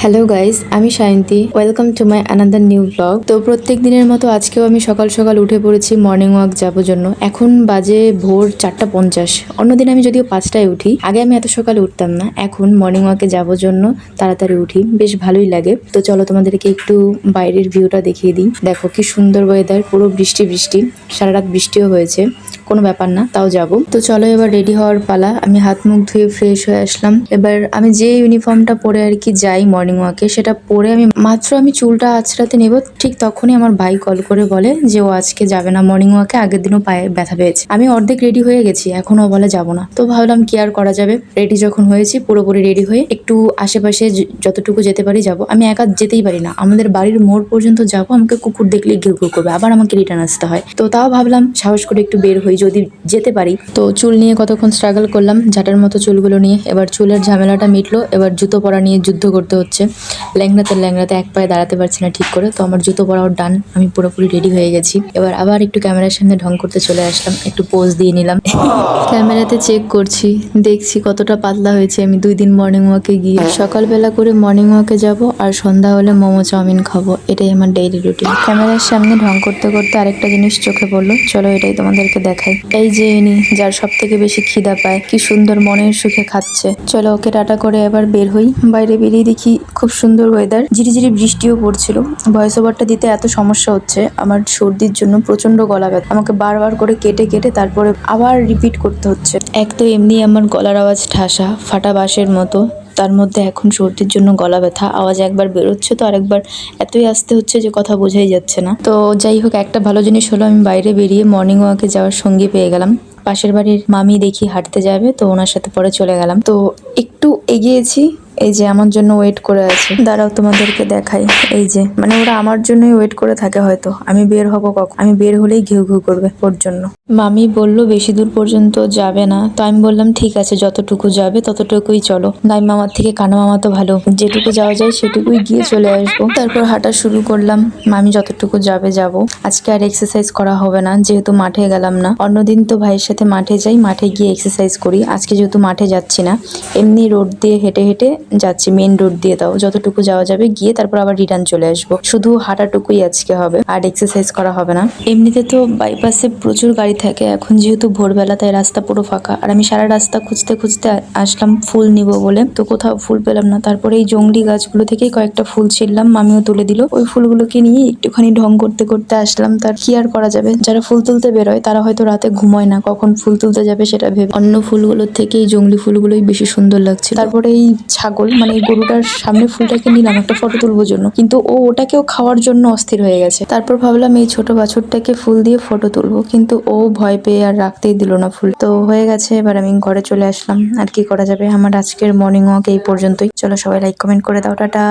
Hello guys, আমি Sayanti. Welcome to my another new blog. তো প্রত্যেক দিনের মতো আজকেও আমি সকাল সকাল উঠে পড়েছি মর্নিং ওয়াক যাওয়ার জন্য। এখন বাজে ভোর 4:50। অন্যদিন আমি যদিও 5টায় উঠি, আগে আমি এত সকালে উঠতাম না। এখন মর্নিং ওয়াকে যাওয়ার জন্য তাড়াতাড়ি উঠি, বেশ ভালোই লাগে। তো চলো তোমাদেরকে একটু বাইরের ভিউটা দেখিয়ে দিই। দেখো কি সুন্দর ওয়েদার, পুরো বৃষ্টি বৃষ্টি, সারা রাত বৃষ্টিও হয়েছে, কোনো ব্যাপার না, তাও যাব। তো চলো এবার রেডি হওয়ার পালা। আমি হাত মুখ ধুয়ে ফ্রেশ হয়ে আসলাম। এবার আমি যে ইউনিফর্মটা পরে আর কি যাই মর্নিং ওয়াকে, সেটা পরে আমি চুলটা আঁচড়াতে নেব, ঠিক তখনই আমার ভাই কল করে বলে যে ও আজকে যাবে না মর্নিং ওয়াকে, আগের দিনও পায়ে ব্যথা পেয়েছে। আমি অর্ধেক রেডি হয়ে গেছি, এখনো বলে যাবো না। তো ভাবলাম কি আর করা যাবে, রেডি যখন হয়েছি পুরোপুরি রেডি হয়ে একটু আশেপাশে যতটুকু যেতে পারি যাব। আমি একা যেতেই পারি না, আমাদের বাড়ির মোড় পর্যন্ত যাব, আমাকে কুকুর দেখলেই ঘেউ ঘেউ করবে, আবার আমাকে রিটার্ন আসতে হয়। তো তাও ভাবলাম সাহস করে একটু বের হই, যদি যেতে পারি। তো চুল নিয়ে কতক্ষণ স্ট্রাগল করলাম, ঝাঁটার মতো চুলগুলো নিয়ে। এবার চুলের ঝামেলাটা মিটলো, এবার জুতো পরা নিয়ে যুদ্ধ করতে হচ্ছে। ল্যাংড়াতে এক পায়ে দাঁড়াতে পারছি না ঠিক করে। তো আমার জুতো পরাও ডান, আমি পুরোপুরি রেডি হয়ে গেছি। এবার আবার একটু ক্যামেরার সামনে ঢং করতে চলে আসলাম, একটু পোজ দিয়ে নিলাম। ক্যামেরাতে চেক করছি, দেখছি কতটা পাতলা হয়েছে আমি 2 দিন মর্নিং ওয়াকে গিয়ে। সকালবেলা করে মর্নিং ওয়াকে যাব, আর সন্ধ্যা হলে মোমো চাউমিন খাবো, এটাই আমার ডেইলি রুটিন। ক্যামেরার সামনে ঢং করতে করতে আরেকটা জিনিস চোখে পড়লো, চলো এটাই তোমাদেরকে দেখাই। এই যে ইনি, যার সব থেকে বেশি খিদা পায়, কি সুন্দর মনের সুখে খাচ্ছে। চলো ওকে টাটা করে এবার বের হই। বাইরে বেরিয়ে দেখি খুব সুন্দর ওয়েদার, ঝিরিঝিরি বৃষ্টিও পড়ছিল। ভয়েস ওভারটা দিতে এত সমস্যা হচ্ছে, আমার সর্দির জন্য প্রচন্ড গলা ব্যথা, আমাকে বারবার করে কেটে কেটে তারপরে আবার রিপিট করতে হচ্ছে। এক তো এমনি আমার গলার আওয়াজ ঠাসা, ফাটা বাঁশের মতো, তার মধ্যে এখন সর্দির জন্য গলা ব্যথা, আওয়াজ একবার বেরোচ্ছে তো আরেকবার এতই আসতে হচ্ছে যে কথা বোঝাই যাচ্ছে না। তো যাই হোক, একটা ভালো জিনিস হলো আমি বাইরে বেরিয়ে মর্নিং ওয়াকে যাওয়ার সঙ্গী পেয়ে গেলাম। পাশের বাড়ির মামি দেখি হাঁটতে যাবে, তো ওনার সাথে পরে চলে গেলাম। তো একটু এগিয়েছি, এই যে আমার জন্য ওয়েট করে আছে, দাঁড়াও তোমাদেরকে দেখাই। এই যে মানে ওরা আমার জন্যই ওয়েট করে থাকে, হয়তো আমি বের হব কখন, আমি বের হলেই ঘেউ ঘেউ করবে ওর জন্য। মামি বলল বেশি দূর পর্যন্ত যাবে না, তো আমি বললাম ঠিক আছে, যতটুকু যাবে ততটুকুই চলো। দাই মামার থেকে কানা মামা তো ভালো, যেটুকু যাওয়া যায় সেটুকুই গিয়ে চলে আসবো। তারপর হাঁটা শুরু করলাম, মামি যতটুকু যাবে যাব। আজকে আর এক্সারসাইজ করা হবে না, যেহেতু মাঠে গেলাম না। অন্যদিন তো ভাইয়ের সাথে মাঠে যাই, মাঠে গিয়ে এক্সারসাইজ করি। আজকে যেহেতু মাঠে যাচ্ছি না, এমনি রোড দিয়ে হেঁটে হেঁটে যাচ্ছি, মেন রোড দিয়ে, তাও যতটুকু যাওয়া যাবে গিয়ে তারপর আবার রিটার্ন চলে আসবো। শুধু হাঁটাটুকুই আজকে হবে, আর এক্সারসাইজ করা হবে না। এমনিতে তো বাইপাসে প্রচুর গাড়ি থাকে, এখন যেহেতু ভোরবেলা তাই রাস্তা পুরো ফাঁকা। আর আমি সারা রাস্তা খুঁজতে খুঁজতে আসলাম ফুল নিব বলে, তো কোথাও ফুল পেলাম না। তারপরে এই জংলি গাছগুলো থেকেই কয়েকটা ফুল ছিললাম, মামিও তুলে দিল। ওই ফুলগুলোকে নিয়ে একটুখানি ঢং করতে করতে আসলাম। তার কি আর করা যাবে, যারা ফুল তুলতে বেরোয় তারা হয়তো রাতে ঘুমায় না, কখন ফুল তুলতে যাবে সেটা ভেবে। অন্য ফুলগুলোর থেকে এই জংলি ফুলগুলোই বেশি সুন্দর লাগছে। তারপরে এই ছাগল মানে এই গরুটার সামনে ফুলটাকে নিলাম একটা ফটো তুলবার জন্য, কিন্তু ও ওটাকেও খাওয়ার জন্য অস্থির হয়ে গেছে। তারপর ভাবলাম এই ছোট বাছুরটাকে ফুল দিয়ে ফটো তুলবো, কিন্তু ও ভয় পেয়ে আর রাখতেই দিল না ফুল। তো হয়ে গেছে, এবার আমি ঘরে চলে আসলাম। আর কি করা যাবে, আমার আজকের মর্নিং ওয়াক এই পর্যন্তই। চলো সবাই লাইক কমেন্ট করে দাও, টাটা।